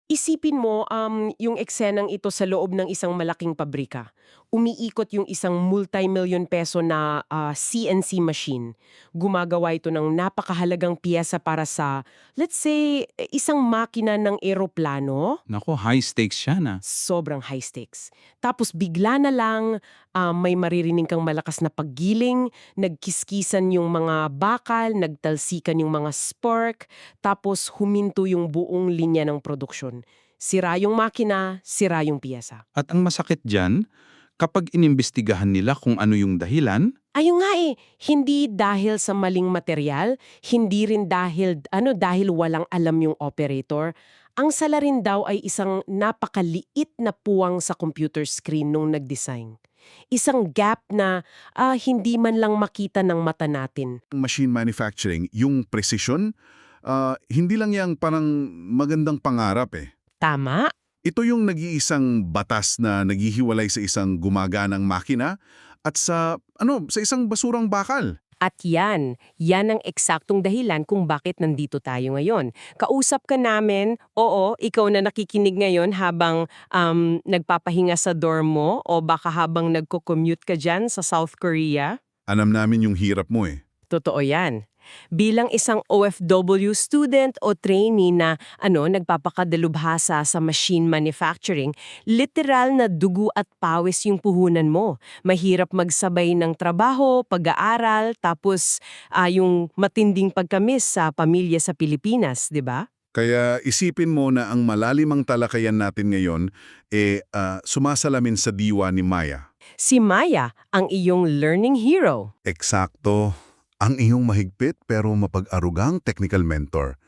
Isipin mo, yung eksenang ito sa loob ng isang malaking pabrika. Umiikot yung isang multi-million peso na CNC machine. Gumagawa ito ng napakahalagang piyesa para sa, let's say, isang makina ng eroplano. Nako, high stakes siya na. Sobrang high stakes. Tapos bigla na lang may maririnig kang malakas na paggiling, nagkiskisan yung mga bakal, nagtalsikan yung mga spark, tapos huminto yung buong linya ng produksyon. Sira yung makina, sira yung piyesa. At ang masakit dyan, kapag inimbestigahan nila kung ano yung dahilan, Ayun nga hindi dahil sa maling material, hindi rin dahil walang alam yung operator. Ang sala rin daw ay isang napakaliit na puwang sa computer screen nung nag-design. Isang gap na hindi man lang makita ng mata natin. Machine manufacturing, yung precision, hindi lang yang parang magandang pangarap eh. Tama? Ito yung nag-iisang batas na naghihiwalay sa isang gumaganang makina at sa isang basurang bakal. At yan ang eksaktong dahilan kung bakit nandito tayo ngayon. Kausap ka namin, oo, ikaw na nakikinig ngayon habang nagpapahinga sa dorm mo o baka habang nagko-commute ka dyan sa South Korea. Alam namin yung hirap mo eh. Totoo yan. Bilang isang OFW student o trainee na nagpapakadalubhasa sa machine manufacturing, literal na dugo at pawis yung puhunan mo. Mahirap magsabay ng trabaho, pag-aaral, tapos yung matinding pagkamis sa pamilya sa Pilipinas, di ba? Kaya isipin mo na ang malalimang talakayan natin ngayon sumasalamin sa diwa ni Maya. Si Maya, ang iyong learning hero. Eksakto. Ang iyong mahigpit pero mapag-arugang technical mentor.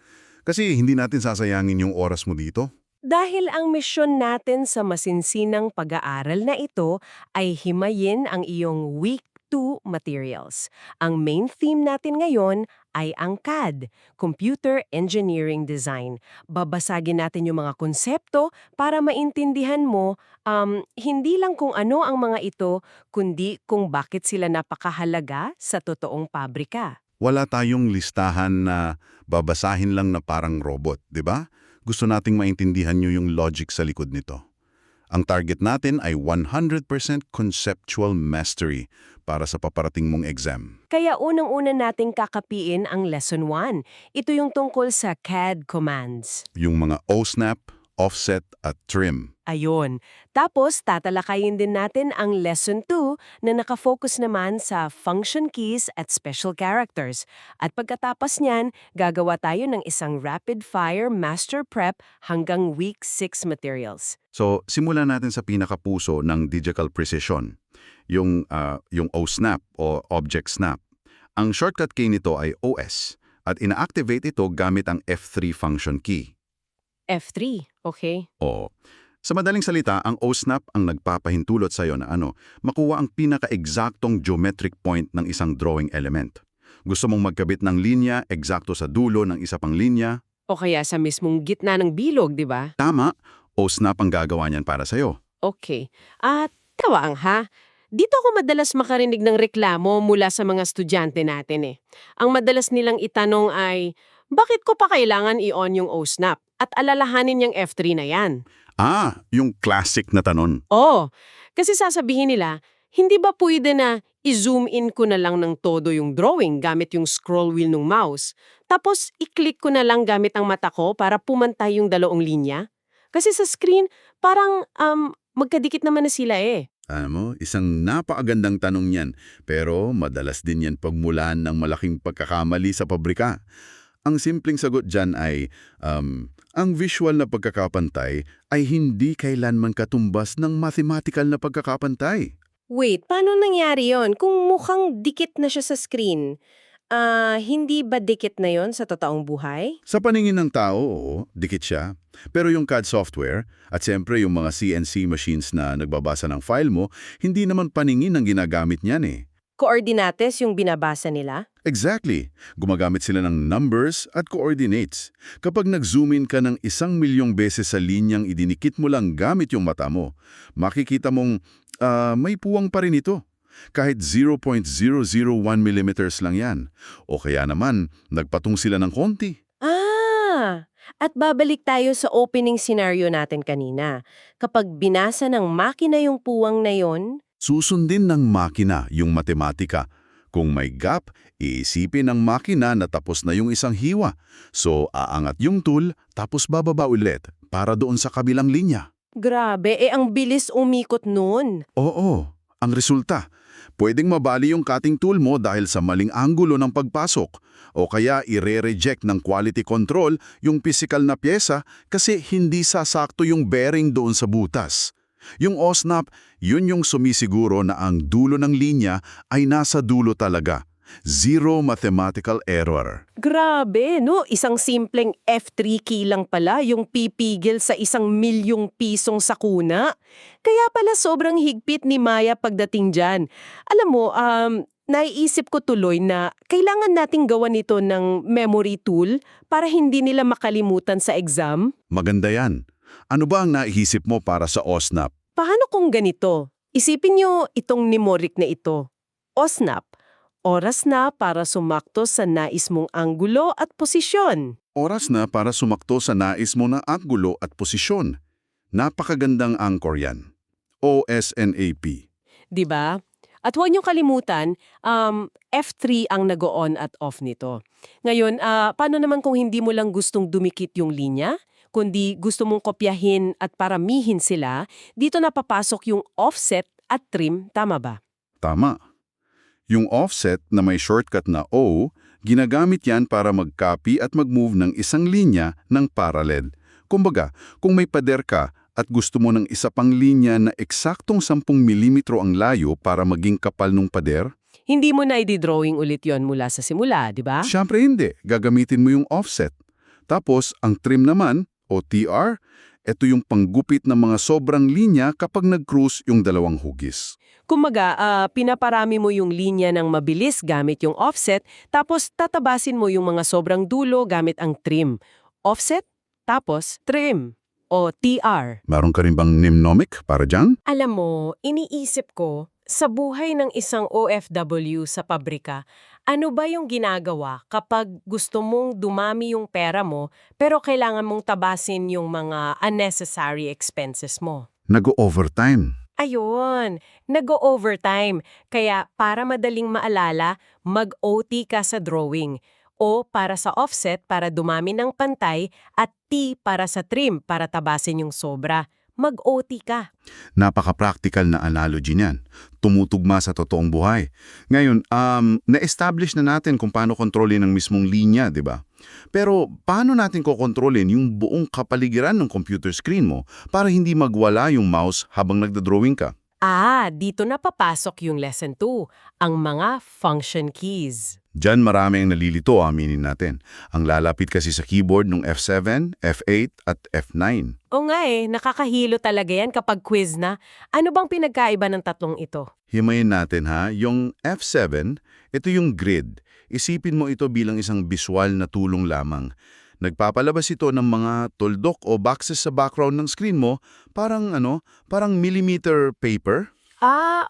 Kasi hindi natin sasayangin yung oras mo dito. Dahil ang misyon natin sa masinsinang pag-aaral na ito ay himayin ang iyong Week 2 materials. Ang main theme natin ngayon ay ang CAD, Computer Engineering Design. Babasagin natin yung mga konsepto para maintindihan mo hindi lang kung ano ang mga ito, kundi kung bakit sila napakahalaga sa totoong pabrika. Wala tayong listahan na babasahin lang na parang robot, di ba? Gusto nating maintindihan nyo yung logic sa likod nito. Ang target natin ay 100% conceptual mastery para sa paparating mong exam. Kaya unang-una nating kakapiin ang Lesson 1. Ito yung tungkol sa CAD commands. Yung mga OSNAP, offset at trim. Ayon. Tapos, tatalakayin din natin ang Lesson 2 na nakafocus naman sa function keys at special characters. At pagkatapos niyan, gagawa tayo ng isang rapid-fire master prep hanggang Week 6 materials. So, simulan natin sa pinakapuso ng digital precision, yung OSNAP o Object Snap. Ang shortcut key nito ay OS at ina-activate ito gamit ang F3 function key. F3, okay? O, sa madaling salita, ang OSNAP ang nagpapahintulot sa'yo na makuha ang pinaka-eksaktong geometric point ng isang drawing element. Gusto mong magkabit ng linya eksakto sa dulo ng isa pang linya? O kaya sa mismong gitna ng bilog, di ba? Tama, OSNAP ang gagawa niyan para sa'yo. Okay. At tawaang ha. Dito ako madalas makarinig ng reklamo mula sa mga estudyante natin eh. Ang madalas nilang itanong ay, bakit ko pa kailangan i-on yung OSNAP? At alalahanin yung F3 na yan. Yung classic na tanong. Oo, kasi sasabihin nila, hindi ba pwede na i-zoom in ko na lang ng todo yung drawing gamit yung scroll wheel ng mouse, tapos i-click ko na lang gamit ang mata ko para pumantay yung dalawang linya? Kasi sa screen, parang magkadikit naman na sila eh. Alam mo, isang napakagandang tanong yan, pero madalas din yan pagmulan ng malaking pagkakamali sa pabrika. Ang simpleng sagot dyan ay, ang visual na pagkakapantay ay hindi kailanman katumbas ng mathematical na pagkakapantay. Wait, paano nangyari yon? Kung mukhang dikit na siya sa screen, hindi ba dikit na yon sa totoong buhay? Sa paningin ng tao, oo, dikit siya. Pero yung CAD software, at siyempre yung mga CNC machines na nagbabasa ng file mo, hindi naman paningin ang ginagamit niyan eh. Koordinates yung binabasa nila? Exactly. Gumagamit sila ng numbers at coordinates. Kapag nag-zoom in ka ng 1,000,000 beses sa linyang idinikit mo lang gamit yung mata mo, makikita mong may puwang pa rin ito. Kahit 0.001 lang yan. O kaya naman, nagpatong sila ng konti. At babalik tayo sa opening scenario natin kanina. Kapag binasa ng makina yung puwang na yon, Susundin ng makina yung matematika. Kung may gap, iisipin ng makina na tapos na yung isang hiwa. So, aangat yung tool, tapos bababa ulit para doon sa kabilang linya. grabe, ang bilis umikot nun. Oo, ang resulta. Pwedeng mabali yung cutting tool mo dahil sa maling anggulo ng pagpasok. O kaya ire-reject ng quality control yung physical na pyesa kasi hindi sasakto yung bearing doon sa butas. Yung O-snap, yun yung sumisiguro na ang dulo ng linya ay nasa dulo talaga. Zero mathematical error. Grabe, no? Isang simpleng F3 key lang pala yung pipigil sa 1,000,000 pisong sakuna. Kaya pala sobrang higpit ni Maya pagdating dyan. Alam mo, naiisip ko tuloy na kailangan nating gawan ito ng memory tool para hindi nila makalimutan sa exam. Maganda yan. Ano ba ang naisip mo para sa O-snap? Paano kung ganito? Isipin nyo itong mnemonic na ito. O-snap. Oras na para sumakto sa nais mong anggulo at posisyon. Oras na para sumakto sa nais mo na anggulo at posisyon. Napakagandang anchor yan. OSNAP. 'Di ba? At huwag niyong kalimutan, F3 ang nag-on at off nito. Ngayon, paano naman kung hindi mo lang gustong dumikit yung linya, kundi gusto mong kopyahin at paramihin sila, dito na papasok yung offset at trim, tama ba? Tama. Yung offset na may shortcut na O, ginagamit yan para mag-copy at mag-move ng isang linya ng parallel. Kumbaga, kung may pader ka at gusto mo ng isa pang linya na eksaktong 10 mm ang layo para maging kapal ng pader, Hindi mo na i-drawing ulit yon mula sa simula, di ba? syempre hindi. Gagamitin mo yung offset. Tapos, ang trim naman, o TR, ito yung panggupit ng mga sobrang linya kapag nag-cruise yung dalawang hugis. Kumaga, pinaparami mo yung linya ng mabilis gamit yung offset, tapos tatabasin mo yung mga sobrang dulo gamit ang trim. Offset, tapos trim, o TR. Meron ka rin bang mnemonic para dyan? Alam mo, iniisip ko, sa buhay ng isang OFW sa pabrika, ano ba yung ginagawa kapag gusto mong dumami yung pera mo pero kailangan mong tabasin yung mga unnecessary expenses mo? Nag-overtime. Ayun, nag-o-overtime. Kaya para madaling maalala, mag-OT ka sa drawing. O para sa offset para dumami ng pantay at T para sa trim para tabasin yung sobra. Mag-OT ka. Napaka-practical na analogy niyan. Tumutugma sa totoong buhay. Ngayon, na-establish na natin kung paano kontrolin ang mismong linya, di ba? Pero paano natin kokontrolin yung buong kapaligiran ng computer screen mo para hindi magwala yung mouse habang nagda-drawing ka? Dito na papasok yung lesson 2, ang mga function keys. Diyan marami ang nalilito, aminin natin. Ang lalapit kasi sa keyboard ng F7, F8 at F9. O nga nakakahilo talaga yan kapag quiz na. Ano bang pinagkaiba ng tatlong ito? Himayin natin ha, yung F7, ito yung grid. Isipin mo ito bilang isang visual na tulong lamang. Nagpapalabas ito ng mga tuldok o boxes sa background ng screen mo, parang millimeter paper.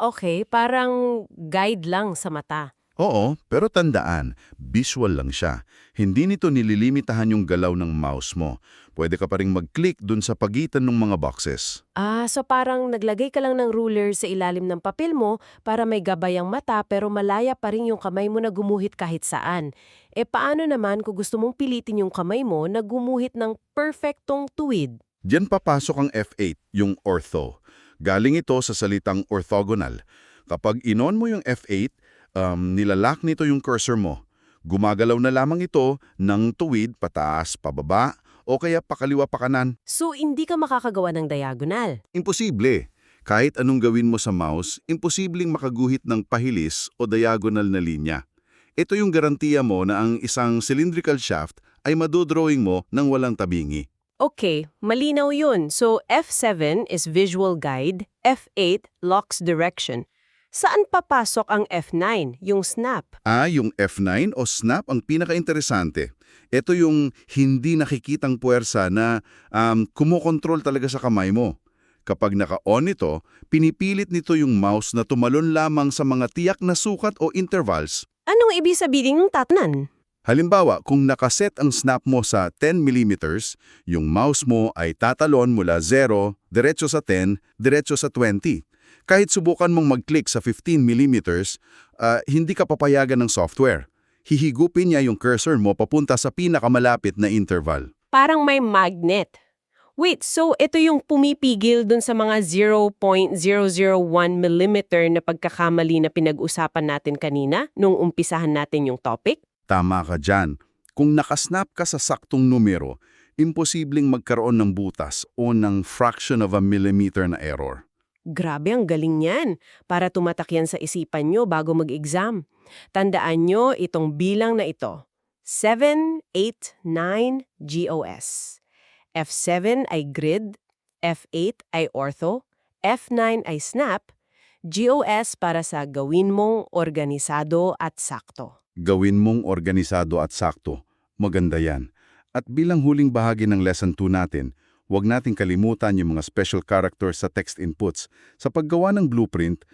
Okay. Parang guide lang sa mata. Oo, pero tandaan, visual lang siya. Hindi nito nililimitahan yung galaw ng mouse mo. Pwede ka pa rin mag-click dun sa pagitan ng mga boxes. So parang naglagay ka lang ng ruler sa ilalim ng papel mo para may gabay ang mata pero malaya pa rin yung kamay mo na gumuhit kahit saan. Paano naman kung gusto mong pilitin yung kamay mo na gumuhit ng perfectong tuwid? Diyan papasok ang F8, yung ortho. Galing ito sa salitang orthogonal. Kapag inon mo yung F8, nilalak nito yung cursor mo. Gumagalaw na lamang ito ng tuwid pataas, pababa, o kaya pakaliwa pa kanan. So hindi ka makakagawa ng diagonal. Imposible. Kahit anong gawin mo sa mouse, imposibleng makaguhit ng pahilis o diagonal na linya. Ito yung garantiya mo na ang isang cylindrical shaft ay madodrawing mo ng walang tabingi. Okay, malinaw yun. So F7 is visual guide, F8 locks direction. Saan papasok ang F9, yung snap? Yung F9 o snap ang pinaka-interesante. Ito yung hindi nakikitang puwersa na kumokontrol talaga sa kamay mo. Kapag naka-on ito, pinipilit nito yung mouse na tumalon lamang sa mga tiyak na sukat o intervals. Anong ibig sabihin ng tatanan? Halimbawa, kung nakaset ang snap mo sa 10 mm, yung mouse mo ay tatalon mula 0, diretso sa 10, diretso sa 20. Kahit subukan mong mag-click sa 15 mm, hindi ka papayagan ng software. Hihigupin niya yung cursor mo papunta sa pinakamalapit na interval. Parang may magnet. Wait, so ito yung pumipigil dun sa mga 0.001 mm na pagkakamali na pinag-usapan natin kanina nung umpisahan natin yung topic? Tama ka dyan. Kung nakasnap ka sa saktong numero, imposibleng magkaroon ng butas o ng fraction of a millimeter na error. Grabe, ang galing yan. Para tumatak yan sa isipan nyo bago mag-exam. Tandaan nyo itong bilang na ito. 7, 8, 9, GOS. F7 ay grid, F8 ay ortho, F9 ay snap, GOS para sa gawin mong organisado at sakto. Gawin mong organisado at sakto. Maganda yan. At bilang huling bahagi ng Lesson 2 natin, huwag nating kalimutan yung mga special characters sa text inputs. Sa paggawa ng blueprint,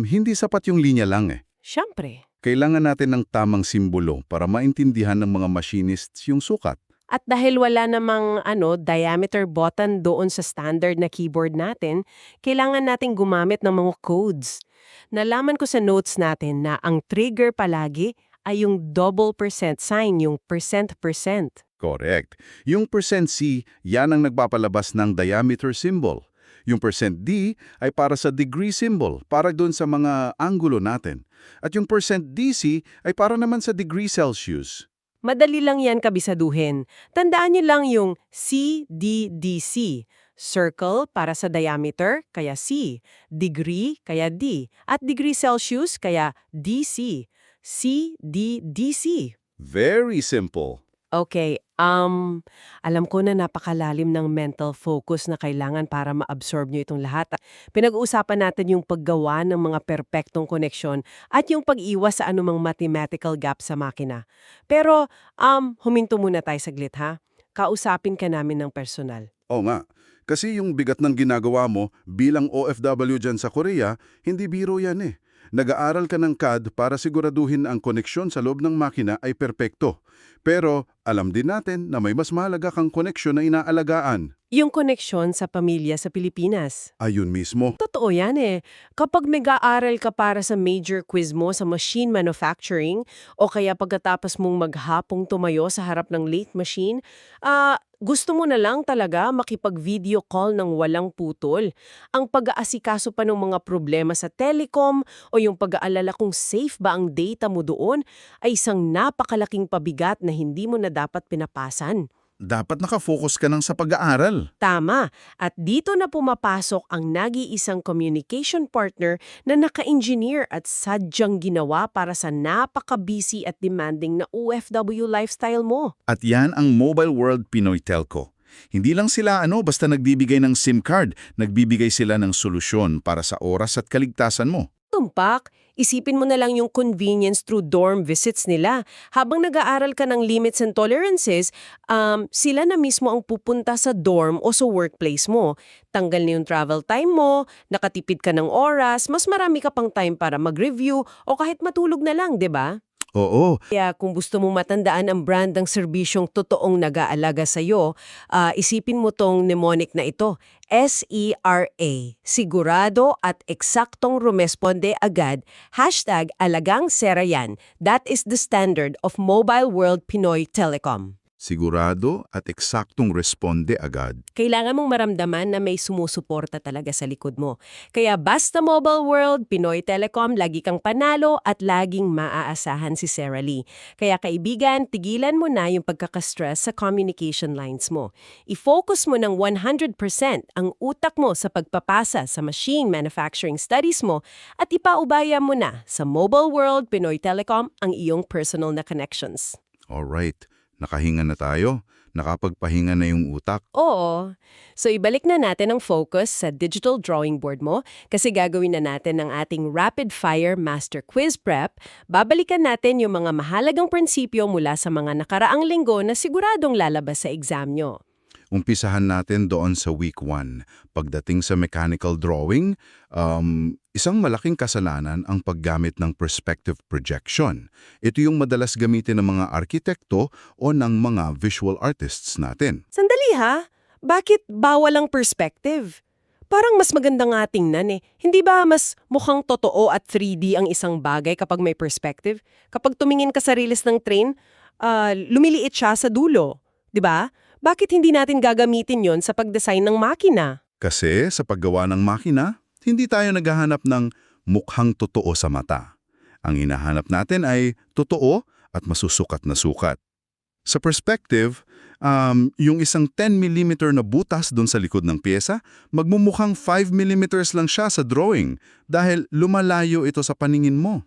hindi sapat yung linya lang eh. Siyempre. Kailangan natin ng tamang simbolo para maintindihan ng mga machinists yung sukat. At dahil wala namang diameter button doon sa standard na keyboard natin, kailangan nating gumamit ng mga codes. Nalaman ko sa notes natin na ang trigger palagi ay yung double percent sign, yung percent. Correct. Yung %C, yan ang nagpapalabas ng diameter symbol. Yung %D ay para sa degree symbol, para doon sa mga anggulo natin. At yung %DC ay para naman sa degree Celsius. Madali lang yan kabisaduhin. Tandaan niyo lang yung CDDC. Circle para sa diameter, kaya C. Degree, kaya D. At degree Celsius, kaya DC. CDDC. Very simple. Okay, alam ko na napakalalim ng mental focus na kailangan para ma-absorb nyo itong lahat. Pinag-uusapan natin yung paggawa ng mga perpektong koneksyon at yung pag-iwas sa anumang mathematical gap sa makina. Pero, huminto muna tayo saglit ha. Kausapin ka namin ng personal. Oo nga. Kasi yung bigat ng ginagawa mo bilang OFW dyan sa Korea, hindi biro yan eh. Nag-aaral ka ng CAD para siguraduhin ang koneksyon sa loob ng makina ay perpekto. Pero alam din natin na may mas mahalaga kang koneksyon na inaalagaan. Yung koneksyon sa pamilya sa Pilipinas. Ayun mismo. Totoo yan eh. Kapag nag-aaral ka para sa major quiz mo sa machine manufacturing o kaya pagkatapos mong maghapong tumayo sa harap ng lathe machine, gusto mo na lang talaga makipag-video call ng walang putol. Ang pag-aasikaso pa ng mga problema sa telecom o yung pag-aalala kung safe ba ang data mo doon ay isang napakalaking pabigat na hindi mo na dapat pinapasan. Dapat nakafocus ka nang sa pag-aaral. Tama. At dito na pumapasok ang nag-iisang communication partner na naka-engineer at sadyang ginawa para sa napaka-busy at demanding na OFW lifestyle mo. At yan ang Mobile World Pinoy Telco. Hindi lang sila basta nagbibigay ng SIM card, nagbibigay sila ng solusyon para sa oras at kaligtasan mo. Tumpak, isipin mo na lang yung convenience through dorm visits nila. Habang nag-aaral ka ng limits and tolerances, sila na mismo ang pupunta sa dorm o sa workplace mo. Tanggal na yung travel time mo, nakatipid ka ng oras, mas marami ka pang time para mag-review o kahit matulog na lang, 'di ba? Oo. Kaya kung gusto mong matandaan ang brand ng serbisyong totoong nag-aalaga sa'yo, isipin mo tong mnemonic na ito, SERA, sigurado at eksaktong rumesponde agad, #alagang-sera-yan. That is the standard of Mobile World Pinoy Telecom. Sigurado at eksaktong responde agad. Kailangan mong maramdaman na may sumusuporta talaga sa likod mo. Kaya basta Mobile World, Pinoy Telecom, lagi kang panalo at laging maaasahan si Sarah Lee. Kaya kaibigan, tigilan mo na yung pagkakastress sa communication lines mo. I-focus mo ng 100% ang utak mo sa pagpapasa sa machine manufacturing studies mo at ipaubaya mo na sa Mobile World, Pinoy Telecom ang iyong personal na connections. Alright. Nakahinga na tayo? Nakapagpahinga na yung utak? Oo. So ibalik na natin ang focus sa digital drawing board mo kasi gagawin na natin ang ating Rapid Fire Master Quiz Prep. Babalikan natin yung mga mahalagang prinsipyo mula sa mga nakaraang linggo na siguradong lalabas sa exam nyo. Umpisahan natin doon sa week 1. Pagdating sa mechanical drawing, isang malaking kasalanan ang paggamit ng perspective projection. Ito yung madalas gamitin ng mga arkitekto o ng mga visual artists natin. Sandali ha, bakit bawal ang perspective? Parang mas maganda nga tingnan eh. Hindi ba mas mukhang totoo at 3D ang isang bagay kapag may perspective? Kapag tumingin ka sa riles ng train, lumiliit siya sa dulo. 'Di ba? Bakit hindi natin gagamitin yon sa pag-design ng makina? Kasi sa paggawa ng makina, hindi tayo naghahanap ng mukhang totoo sa mata. Ang hinahanap natin ay totoo at masusukat na sukat. Sa perspective, yung isang 10mm na butas doon sa likod ng pyesa, magmumukhang 5mm lang siya sa drawing dahil lumalayo ito sa paningin mo.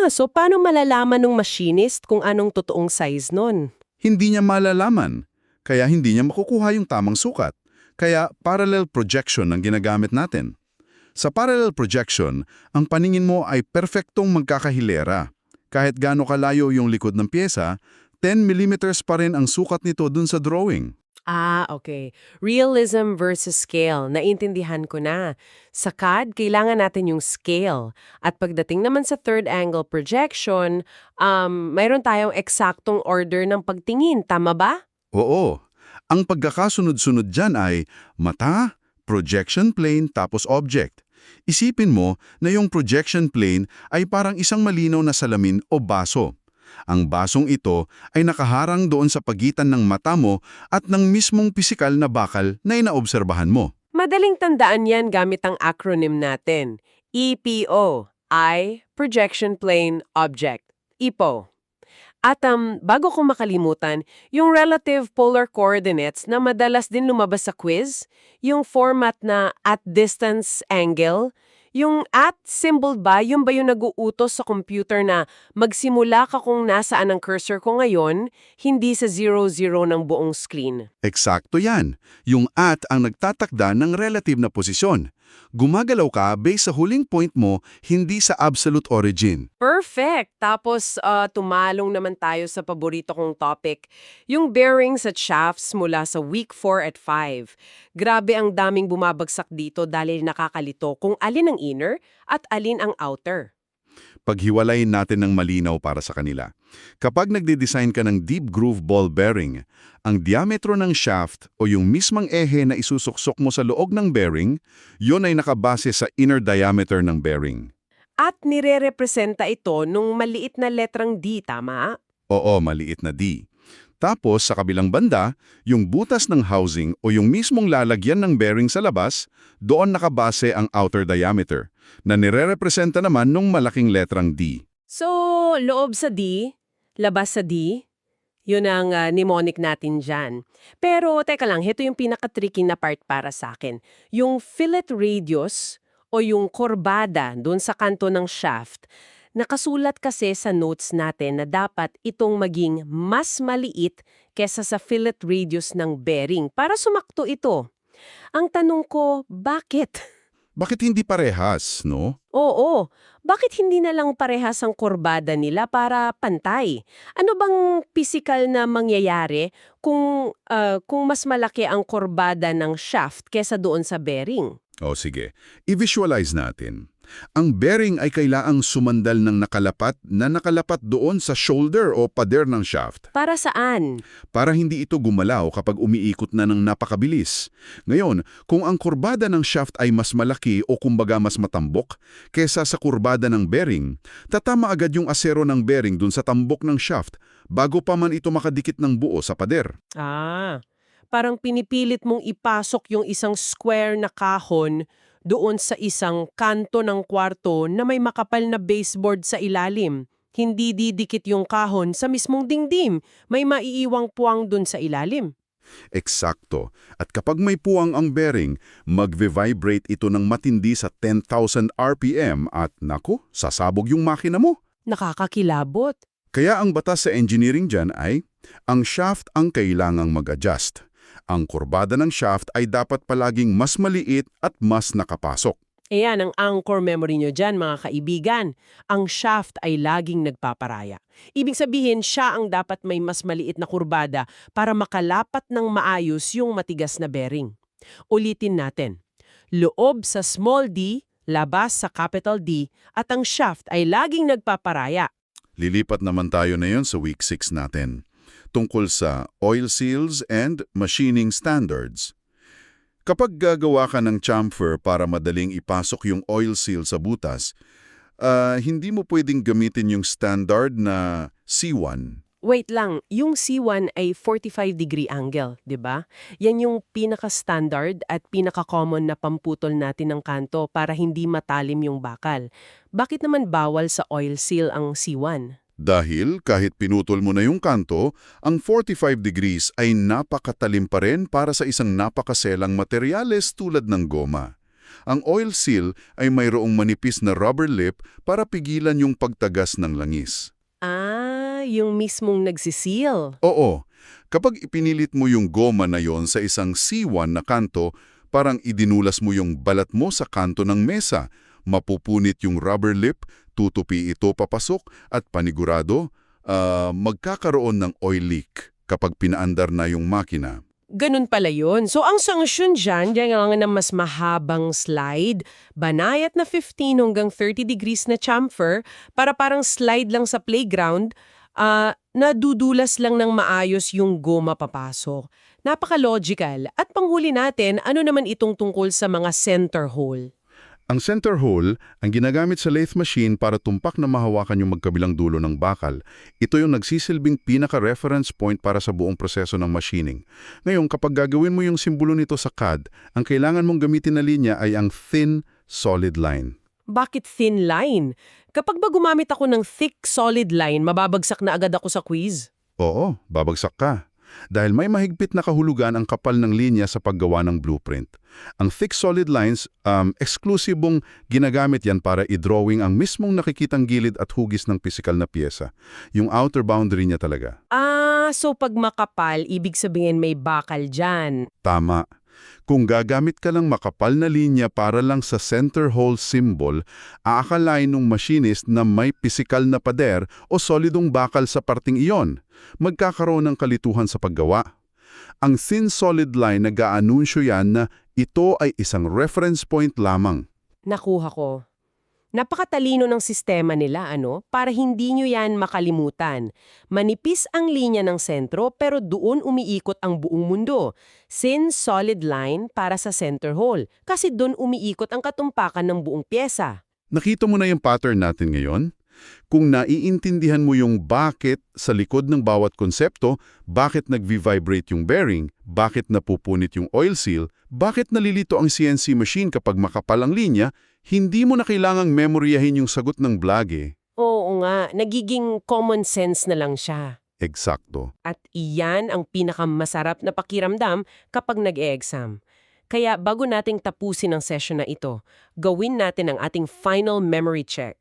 So paano malalaman ng machinist kung anong totoong size nun? Hindi niya malalaman, kaya hindi niya makukuha yung tamang sukat. Kaya parallel projection ang ginagamit natin. Sa parallel projection, ang paningin mo ay perpektong magkakahilera. Kahit gaano kalayo yung likod ng pyesa, 10mm pa rin ang sukat nito dun sa drawing. Okay. Realism versus scale. Naintindihan ko na. Sa CAD, kailangan natin yung scale. At pagdating naman sa third angle projection, mayroon tayong eksaktong order ng pagtingin. Tama ba? Oo. Ang pagkakasunod-sunod dyan ay mata, projection plane, tapos object. Isipin mo na yung projection plane ay parang isang malinaw na salamin o baso. Ang basong ito ay nakaharang doon sa pagitan ng mata mo at ng mismong pisikal na bakal na inaobserbahan mo. Madaling tandaan yan gamit ang acronym natin. EPO, Eye, Projection Plane, Object. EPO. At bago ko makalimutan, yung relative polar coordinates na madalas din lumabas sa quiz, yung format na at distance angle, yung at symbol ba, yung nag-uutos sa computer na magsimula ka kung nasaan ang cursor ko ngayon, hindi sa 00 ng buong screen. Eksakto yan. Yung at ang nagtatakda ng relative na posisyon. Gumagalaw ka based sa huling point mo, hindi sa absolute origin. Perfect! Tapos tumalong naman tayo sa paborito kong topic, yung bearings at shafts mula sa week 4 at 5. Grabe ang daming bumabagsak dito dahil nakakalito kung alin ang inner at alin ang outer. Paghiwalayin natin ng malinaw para sa kanila. Kapag nagde-design ka ng deep groove ball bearing, ang diametro ng shaft o yung mismang ehe na isusuksok mo sa loob ng bearing, yon ay nakabase sa inner diameter ng bearing. At nire-representa ito nung maliit na letrang D, tama? Oo, maliit na D. Tapos sa kabilang banda, yung butas ng housing o yung mismong lalagyan ng bearing sa labas, doon nakabase ang outer diameter, na nire-representa naman nung malaking letrang D. So, loob sa D, labas sa D, yun ang mnemonic natin dyan. Pero, teka lang, ito yung pinaka-tricky na part para sa akin. Yung fillet radius o yung kurbada doon sa kanto ng shaft, nakasulat kasi sa notes natin na dapat itong maging mas maliit kesa sa fillet radius ng bearing para sumakto ito. Ang tanong ko, bakit? Bakit hindi parehas, no? Oo, bakit hindi na lang parehas ang kurbada nila para pantay? Ano bang pisikal na mangyayari kung mas malaki ang kurbada ng shaft kesa doon sa bearing? O sige, i-visualize natin. Ang bearing ay kailaang sumandal ng nakalapat doon sa shoulder o pader ng shaft. Para saan? Para hindi ito gumalaw kapag umiikot na ng napakabilis. Ngayon, kung ang kurbada ng shaft ay mas malaki o kumbaga mas matambok kesa sa kurbada ng bearing, tatama agad yung asero ng bearing dun sa tambok ng shaft bago pa man ito makadikit ng buo sa pader. Parang pinipilit mong ipasok yung isang square na kahon doon sa isang kanto ng kwarto na may makapal na baseboard sa ilalim. Hindi didikit yung kahon sa mismong dingding. May maiiwang puwang doon sa ilalim. Eksakto. At kapag may puwang ang bearing, mag-vibrate ito ng matindi sa 10,000 RPM at naku, sasabog yung makina mo. Nakakakilabot. Kaya ang batas sa engineering dyan ay, ang shaft ang kailangang mag-adjust. Ang kurbada ng shaft ay dapat palaging mas maliit at mas nakapasok. Ayan ang anchor memory nyo dyan, mga kaibigan. Ang shaft ay laging nagpaparaya. Ibig sabihin, siya ang dapat may mas maliit na kurbada para makalapat ng maayos yung matigas na bearing. Ulitin natin. Loob sa small d, labas sa capital D, at ang shaft ay laging nagpaparaya. Lilipat naman tayo na yon sa week 6 natin. Tungkol sa oil seals and machining standards. Kapag gagawa ka ng chamfer para madaling ipasok yung oil seal sa butas, hindi mo pwedeng gamitin yung standard na C1. Wait lang, yung C1 ay 45-degree angle, di ba? Yan yung pinaka-standard at pinaka-common na pamputol natin ng kanto para hindi matalim yung bakal. Bakit naman bawal sa oil seal ang C1? Dahil kahit pinutol mo na yung kanto, ang 45 degrees ay napakatalim pa rin para sa isang napakaselang materyales tulad ng goma. Ang oil seal ay mayroong manipis na rubber lip para pigilan yung pagtagas ng langis. Yung mismong nagsiseal. Oo, kapag ipinilit mo yung goma na yon sa isang C1 na kanto, parang idinulas mo yung balat mo sa kanto ng mesa. Mapupunit yung rubber lip, tutupi ito papasok at panigurado, magkakaroon ng oil leak kapag pinaandar na yung makina. Ganun pala yun. So, ang sanksyon dyan, kailangan ng mas mahabang slide, banayat na 15 hanggang 30 degrees na chamfer, para parang slide lang sa playground, nadudulas lang ng maayos yung goma papasok. Napaka-logical. At panghuli natin, ano naman itong tungkol sa mga center hole? Ang center hole ang ginagamit sa lathe machine para tumpak na mahawakan yung magkabilang dulo ng bakal. Ito yung nagsisilbing pinaka-reference point para sa buong proseso ng machining. Ngayon, kapag gagawin mo yung simbolo nito sa CAD, ang kailangan mong gamitin na linya ay ang thin, solid line. Bakit thin line? Kapag ba gumamit ako ng thick, solid line, mababagsak na agad ako sa quiz? Oo, babagsak ka. Dahil may mahigpit na kahulugan ang kapal ng linya sa paggawa ng blueprint. Ang thick solid lines, eksklusibong ginagamit yan para i-drawing ang mismong nakikitang gilid at hugis ng pisikal na piyesa. Yung outer boundary niya talaga. So pag makapal, ibig sabihin may bakal dyan. Tama. Kung gagamit ka ng makapal na linya para lang sa center hole symbol, aakalain ng machinist na may pisikal na pader o solidong bakal sa parting iyon. Magkakaroon ng kalituhan sa paggawa. Ang thin solid line nag-aanunsyo yan na ito ay isang reference point lamang. Nakuha ko. Napakatalino ng sistema nila, para hindi nyo yan makalimutan. Manipis ang linya ng sentro pero doon umiikot ang buong mundo. Thin solid line para sa center hole kasi doon umiikot ang katumpakan ng buong pyesa. Nakita mo na yung pattern natin ngayon? Kung naiintindihan mo yung bakit sa likod ng bawat konsepto, bakit nag-vibrate yung bearing, bakit napupunit yung oil seal, bakit nalilito ang CNC machine kapag makapal ang linya, hindi mo na kailangang memoryahin yung sagot ng vlog eh. Oo nga, nagiging common sense na lang siya. Eksakto. At iyan ang pinakamasarap na pakiramdam kapag nag-e-exam. Kaya bago nating tapusin ang session na ito, gawin natin ang ating final memory check.